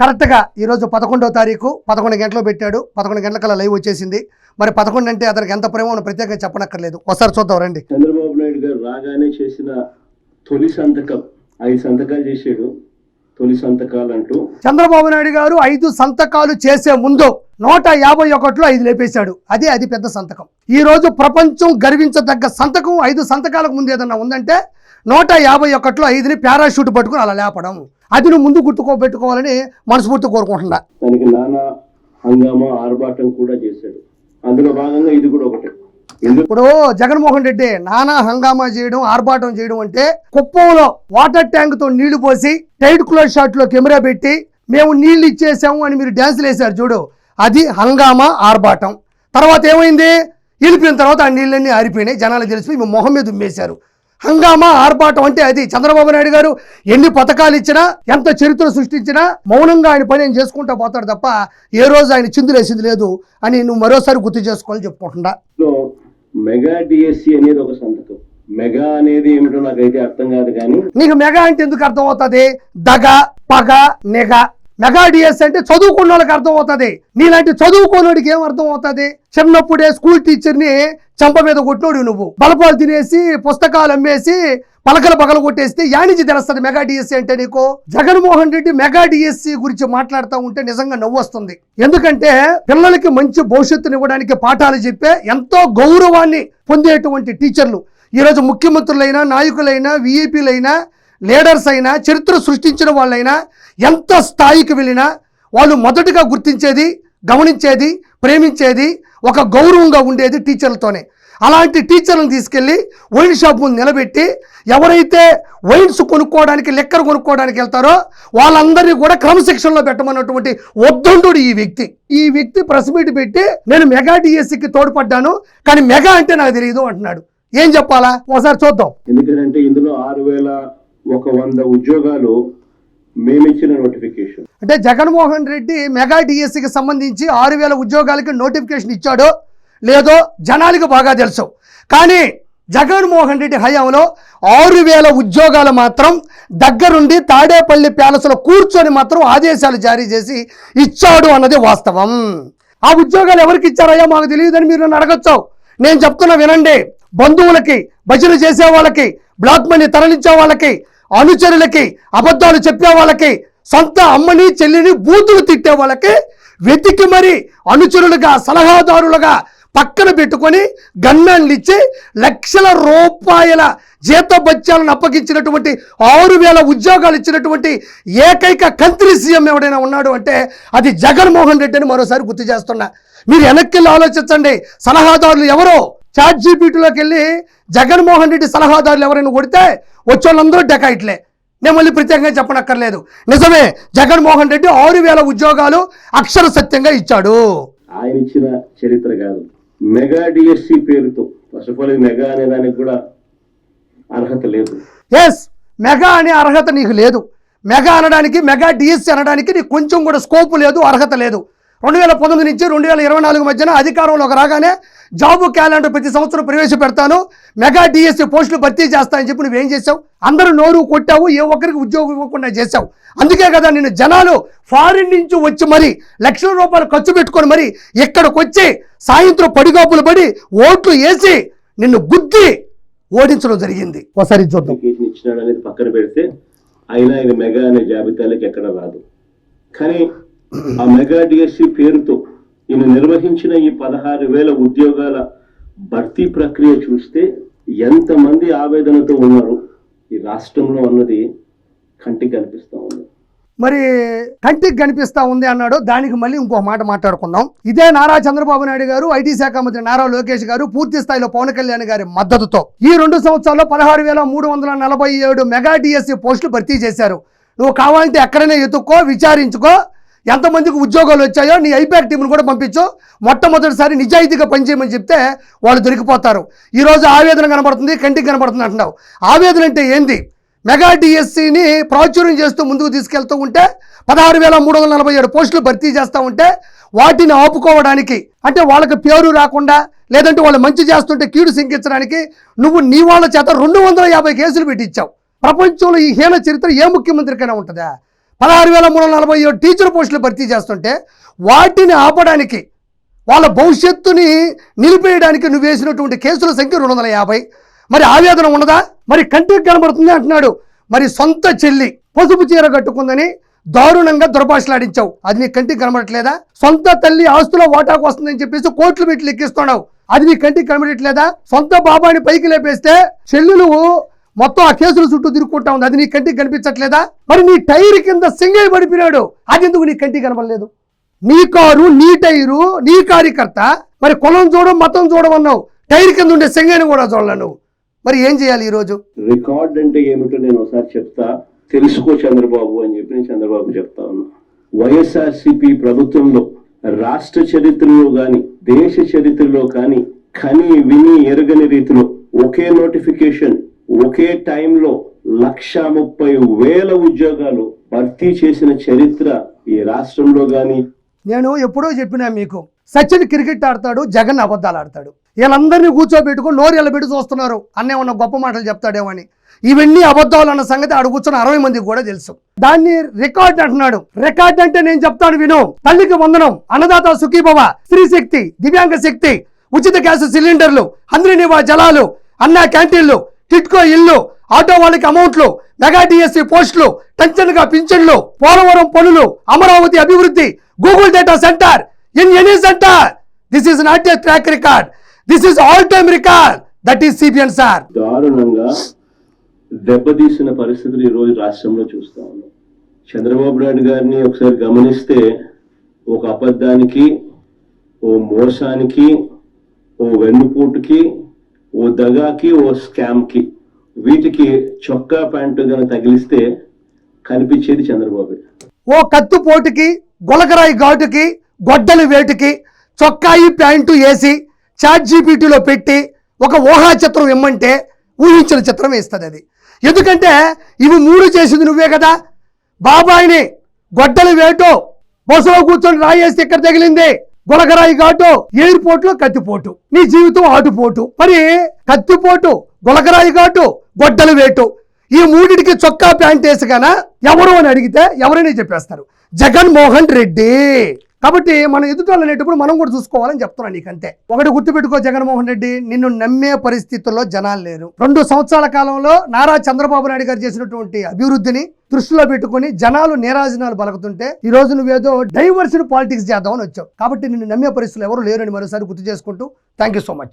కరెక్ట్గా ఈరోజు 11వ తారీఖు 11 గంటలు పెట్టాడు. 11 గంటలకల్లా లైవ్ వచ్చేసింది. మరి 11 అంటే అతనికి ఎంత ప్రేమ ప్రత్యేకంగా చెప్పనక్కర్లేదు. ఒకసారి చూద్దాం రండి. చంద్రబాబు నాయుడు గారు రాగానే చేసిన తొలి సంతకం 5 సంతకాలు చేశాడు. తొలి సంతకాలు అంటూ చంద్రబాబు నాయుడు గారు 5 సంతకాలు చేసే ముందు 151లో 5 లేపేశాడు. అది పెద్ద సంతకం. ఈ రోజు ప్రపంచం గర్వించదగ్గ సంతకం 5 సంతకాలకు ముందు ఏదన్నా ఉందంటే 151లో 5ని పారాషూట్ పట్టుకుని అలా లేపడం. అది నువ్వు ముందు గుర్తుకోబెట్టుకోవాలని మనస్ఫూర్తి కోరుకుంటున్నా. దానికి నానా హంగామా ఆర్భాటం కూడా చేశాడు. అందులో భాగంగా ఇది కూడా ఒకటి. ఇప్పుడు జగన్మోహన్ రెడ్డి నానా హంగామా చేయడం, ఆర్భాటం చేయడం అంటే కుప్పంలో వాటర్ ట్యాంక్ తో నీళ్లు పోసి టైట్ క్లోజ్ షాట్ లో కెమెరా పెట్టి మేము నీళ్లు ఇచ్చేసాము అని మీరు డ్యాన్సులు వేశారు చూడు, అది హంగామా ఆర్భాటం. తర్వాత ఏమైంది? వెళ్ళిపోయిన తర్వాత ఆ నీళ్ళన్నీ ఆరిపోయినాయి. జనాలు తెలిసిపోయి మీ మొహం మీద ఉమ్మేశారు. హంగామా ఆర్భాటం అంటే అది. చంద్రబాబు నాయుడు గారు ఎన్ని పథకాలు ఇచ్చినా, ఎంత చరిత్ర సృష్టించినా మౌనంగా ఆయన పని ఆయన చేసుకుంటూ పోతాడు తప్ప ఏ రోజు ఆయన చిందులేసింది లేదు అని నువ్వు మరోసారి గుర్తు చేసుకోవాలని చెప్పుకుంటున్నా. మెగా డిఎస్సి అనేది ఒక సంతకం. మెగా అనేది ఏమిటో నాకైతే అర్థం కాదు. కానీ నీకు మెగా అంటే ఎందుకు అర్థం అవుతుంది? దగ, పగ, నెగ. మెగా డిఎస్ అంటే చదువుకున్న వాళ్ళకి అర్థం అవుతుంది. నీలాంటి చదువుకోనోడికి ఏం అర్థం అవుతుంది? చిన్నప్పుడే స్కూల్ టీచర్ని చంప మీద కొట్టినోడు నువ్వు. బలపాలు తినేసి పుస్తకాలు అమ్మేసి పలకలు పగలు కొట్టేస్తే యానించి తెలుస్తుంది మెగా డిఎస్సి అంటే నీకు. జగన్మోహన్ రెడ్డి మెగా డిఎస్సి గురించి మాట్లాడుతూ ఉంటే నిజంగా నవ్వు వస్తుంది. ఎందుకంటే పిల్లలకి మంచి భవిష్యత్తుని ఇవ్వడానికి పాఠాలు చెప్పే ఎంతో గౌరవాన్ని పొందేటువంటి టీచర్లు ఈరోజు ముఖ్యమంత్రులైనా, నాయకులైనా, విఐపీలైనా, లీడర్స్ అయినా, చరిత్ర సృష్టించిన వాళ్ళైనా ఎంత స్థాయికి వెళ్ళినా వాళ్ళు మొదటగా గుర్తించేది, గమనించేది, ప్రేమించేది, ఒక గౌరవంగా ఉండేది టీచర్లతోనే. అలాంటి టీచర్లను తీసుకెళ్ళి వైన్ షాప్ ముందు నిలబెట్టి ఎవరైతే వైన్స్ కొనుక్కోవడానికి, లెక్కర్ కొనుక్కోవడానికి వెళ్తారో వాళ్ళందరినీ కూడా క్రమశిక్షణలో పెట్టమన్నటువంటి ఉద్దండుడు ఈ వ్యక్తి ప్రెస్ మీట్ పెట్టి నేను మెగా డిఎస్సికి తోడ్పడ్డాను కానీ మెగా అంటే నాకు తెలియదు అంటున్నాడు. ఏం చెప్పాలా ఒకసారి చూద్దాం. ఎందుకంటే ఇందులో 6100 ఉద్యోగాలు మేమిచ్చిన నోటిఫికేషన్. అంటే జగన్మోహన్ రెడ్డి మెగా డిఎస్సికి సంబంధించి 6000 ఉద్యోగాలకి నోటిఫికేషన్ ఇచ్చాడో లేదో జనాలకు బాగా తెలుసు. కానీ జగన్మోహన్ రెడ్డి హయాంలో 6000 ఉద్యోగాలు మాత్రం దగ్గరుండి తాడేపల్లి ప్యాలెస్లో కూర్చొని మాత్రం ఆదేశాలు జారీ చేసి ఇచ్చాడు అన్నది వాస్తవం. ఆ ఉద్యోగాలు ఎవరికి ఇచ్చారయ్యా మాకు తెలియదని మీరు నన్ను అడగచ్చు. నేను చెప్తున్నా వినండి. బంధువులకి, భజన చేసే వాళ్ళకి, బ్లాక్ మనీ తరలించే వాళ్ళకి, అనుచరులకి, అబద్ధాలు చెప్పే వాళ్ళకి, సొంత అమ్మని చెల్లిని బూతులు తిట్టే వాళ్ళకి వెతికి మరి అనుచరులుగా, సలహాదారులుగా పక్కన పెట్టుకొని గన్మెన్లు ఇచ్చి లక్షల రూపాయల జీతభత్యాలను అప్పగించినటువంటి 6000 ఉద్యోగాలు ఇచ్చినటువంటి ఏకైక కంత్రి సీఎం ఎవడైనా ఉన్నాడు అంటే అది జగన్మోహన్ రెడ్డి అని మరోసారి గుర్తు చేస్తున్నా. మీరు వెనక్కి వెళ్ళి ఆలోచించండి. సలహాదారులు ఎవరో చాట్ జీపీటీలోకి వెళ్ళి జగన్మోహన్ రెడ్డి సలహాదారులు ఎవరైనా కొడితే వచ్చేవాళ్ళందరూ డెకాయిట్లే. నేను మళ్ళీ ప్రత్యేకంగా చెప్పనక్కర్లేదు. నిజమే, జగన్మోహన్ రెడ్డి 6000 ఉద్యోగాలు అక్షర సత్యంగా ఇచ్చాడు. ఆయన ఇచ్చిన చరిత్ర కాదు. మెగా డిఎస్సి పేరుతో ఫస్ట్ ఆఫ్ ఆల్ మెగా అనే దానికి కూడా అర్హత లేదు. ఎస్, మెగా అనే అర్హత నీకు లేదు. మెగా అనడానికి, మెగా డిఎస్సి అనడానికి నీకు కొంచెం కూడా స్కోప్ లేదు, అర్హత లేదు. 2019 నుంచి 2024 మధ్యన అధికారంలోకి రాగానే జాబు క్యాలెండర్ ప్రతి సంవత్సరం ప్రవేశపెడతాను, మెగా డిఎస్సి పోస్టులు భర్తీ చేస్తానని చెప్పి నువ్వేం చేసావు? అందరూ నోరు కొట్టావు, ఏ ఒక్కరికి ఉద్యోగం ఇవ్వకుండా చేసావు. అందుకే కదా నిన్ను జనాలు ఫారిన్ నుంచి వచ్చి మరి లక్షల రూపాయలు ఖర్చు పెట్టుకొని మరి ఇక్కడికి వచ్చి సాయంత్రం పడిగాపులు పడి ఓట్లు వేసి నిన్ను గుద్ది ఓడించడం జరిగింది. ఒకసారి చూద్దాం. ఇచ్చినాడు అనేది పక్కన పెడితే అయినా ఇది మెగా అనే జాబితాలకు ఎక్కడ రాదు. కానీ ఆ మెగా డిఎస్సి పేరుతో ఈయన నిర్వహించిన ఈ 16,000 ఉద్యోగాల భర్తీ ప్రక్రియ చూస్తే ఎంతమంది ఆవేదనతో ఉన్నారు ఈ రాష్ట్రంలో అన్నది కంటికి కనిపిస్తా ఉంది. మరి కంటికి కనిపిస్తా ఉంది అన్నాడు. దానికి మళ్ళీ ఇంకో మాట మాట్లాడుకుందాం. ఇదే నారా చంద్రబాబు నాయుడు గారు, ఐటీ శాఖ మంత్రి నారా లోకేష్ గారు పూర్తి స్థాయిలో పవన్ కళ్యాణ్ గారి మద్దతుతో ఈ 2 సంవత్సరాల్లో 16,347 మెగా డిఎస్సి పోస్టులు భర్తీ చేశారు. నువ్వు కావాలంటే ఎక్కడైనా ఎత్తుక్కో, విచారించుకో, ఎంతమందికి ఉద్యోగాలు వచ్చాయో నీ ఐపాక్ టీంను కూడా పంపించు. మొట్టమొదటిసారి నిజాయితీగా పనిచేయమని చెప్తే వాళ్ళు దొరికిపోతారు. ఈరోజు ఆవేదన కనబడుతుంది, కంటికి కనబడుతుంది అంటున్నావు. ఆవేదన అంటే ఏంది? మెగా డిఎస్సిని ప్రాచుర్యం చేస్తూ ముందుకు తీసుకెళ్తూ ఉంటే 16,347 పోస్టులు భర్తీ చేస్తూ ఉంటే వాటిని ఆపుకోవడానికి, అంటే వాళ్ళకి పేరు రాకుండా లేదంటే వాళ్ళు మంచి చేస్తుంటే కీడు శంకించడానికి నువ్వు నీ వాళ్ళ చేత 250 కేసులు పెట్టించావు. ప్రపంచంలో ఈ హీన చరిత్ర ఏ ముఖ్యమంత్రికైనా ఉంటుందా? 16,347 టీచర్ పోస్టులు భర్తీ చేస్తుంటే వాటిని ఆపడానికి, వాళ్ళ భవిష్యత్తుని నిలిపేయడానికి నువ్వు వేసినటువంటి కేసుల సంఖ్య 250. మరి ఆవేదన ఉన్నదా? మరి కంటికి కనబడుతుంది అంటున్నాడు. మరి సొంత చెల్లి పసుపు చీర కట్టుకుందని దారుణంగా దుర్భాషలాడించావు, అది నీ కంటికి కనబడట్లేదా? సొంత తల్లి ఆస్తులో వాటాకు వస్తుందని చెప్పేసి కోట్లు పెట్టి లెక్కిస్తున్నావు, అది నీ కంటికి కనబడట్లేదా? సొంత బాబాని పైకి లేపేస్తే చెల్లెలు మొత్తం ఆ కేసుల చుట్టూ తిరుగుకుంటా ఉంది, అది నీ కంటికి కనిపించట్లేదా? మరి నీ టైర్ కింద సింగయ్య పడిపోయినాడు, అది ఎందుకు నీ కంటికి కనబడలేదు? నీ కారు, నీ టైరు, నీ కార్యకర్త, మరి కులం చూడం మతం చూడమన్నావు, టైర్ కింద ఉండే సింగయ్యను కూడా చూడలే నువ్వు. మరి ఏం చేయాలి ఈరోజు? రికార్డ్ అంటే ఏమిటో నేను ఒకసారి చెప్తా, తెలుసుకో చంద్రబాబు అని చెప్పి నేను చంద్రబాబు చెప్తా ఉన్నా. వైఎస్ఆర్సీపీ ప్రభుత్వంలో రాష్ట్ర చరిత్రలో గాని దేశ చరిత్రలో కానీ కని విని ఎరగని రీతిలో ఒకే నోటిఫికేషన్ ఒకే టైంలో 130,000 ఉద్యోగాలు భర్తీ చేసిన చరిత్ర ఈ రాష్ట్రంలో గాని. నేను ఎప్పుడో చెప్పినా మీకు, సచిన్ క్రికెట్ ఆడతాడు, జగన్ అబద్ధాలు ఆడతాడు. వీళ్ళందరినీ కూర్చోబెట్టుకుని నోరు ఎల్లబెట్టి చూస్తున్నారు, అన్నే ఉన్న గొప్ప మాటలు చెప్తాడేమో అని. ఇవన్నీ అబద్ధాలు అన్న సంగతి ఆడు కూర్చొని 60 మందికి కూడా తెలుసు. దాన్ని రికార్డ్ అంటున్నాడు. రికార్డ్ అంటే నేను చెప్తాను విను. తల్లికి వందనం, అన్నదాత సుఖీభవ, స్త్రీ శక్తి, దివ్యాంగ శక్తి, ఉచిత గ్యాస్ సిలిండర్లు, అందరినివా జలాలు, అన్నా క్యాంటీన్లు, టిట్కో ఇల్లు, ఆటో వాళ్ళకి అమౌంట్లు, మెగా డిఎస్సి పోస్టులు, టెన్షన్గా పింఛన్లు, పోలవరం పనులు, అమరావతి అభివృద్ధి, Google data centre, in any centre. This is not a track record, this is all time record. That is CBN sir. దారుణంగా దెబ్బతీసిన పరిస్థితులు ఈ రోజు రాష్ట్రంలో చూస్తా ఉన్నాం. చంద్రబాబు నాయుడు గారిని ఒకసారి గమనిస్తే ఒక అబద్ధానికి, ఓ మోసానికి, ఓ వెన్నుపోటుకి, ఓ దగాకి, ఓ స్కామ్కి, వీటికి చొక్కా ప్యాంటు గన తగిలిస్తే కనిపించేది చంద్రబాబు. ఓ కత్తు పోటుకి, గొలకరాయి ఘాటుకి, గొడ్డలి వేటుకి చొక్కాయి ప్యాంటు వేసి చాట్ జీపీటీలో పెట్టి ఒక ఊహా చిత్రం ఇమ్మంటే ఊహించిన చిత్రం వేస్తుంది అది. ఎందుకంటే ఇవి 3 చేసింది నువ్వే కదా. బాబాయిని గొడ్డలి వేటు, బస్సులో కూర్చొని రాయేస్తే ఇక్కడ తగిలింది, గొలకరాయి ఘాటు, ఎయిర్పోర్ట్ లో కత్తిపోటు, నీ జీవితం ఆటుపోటు. మరి కత్తిపోటు, గొలకరాయి ఘాటు, గొడ్డలి వేటు, ఈ 3టికి చొక్కా ప్యాంట్ వేసి గానా ఎవరు అని అడిగితే ఎవరైనా చెప్పేస్తారు, జగన్మోహన్ రెడ్డి. కాబట్టి మనం ఎదుటోళ్ళు అనేటప్పుడు మనం కూడా చూసుకోవాలని చెప్తున్నాను నీకంతే. ఒకటి గుర్తుపెట్టుకో జగన్మోహన్ రెడ్డి, నిన్ను నమ్మే పరిస్థితుల్లో జనాలు లేరు. 2 సంవత్సరాల కాలంలో నారా చంద్రబాబు నాయుడు గారు చేసినటువంటి అభివృద్ధిని దృష్టిలో పెట్టుకుని జనాలు నీరాజనాలు పలుకుతుంటే ఈ రోజు నువ్వేదో డైవర్షన్ పాలిటిక్స్ చేద్దామని వచ్చావు. కాబట్టి నిన్ను నమ్మే పరిస్థితులు ఎవరు లేరు అని మరోసారి గుర్తు చేసుకుంటూ థ్యాంక్ యూ సో మచ్.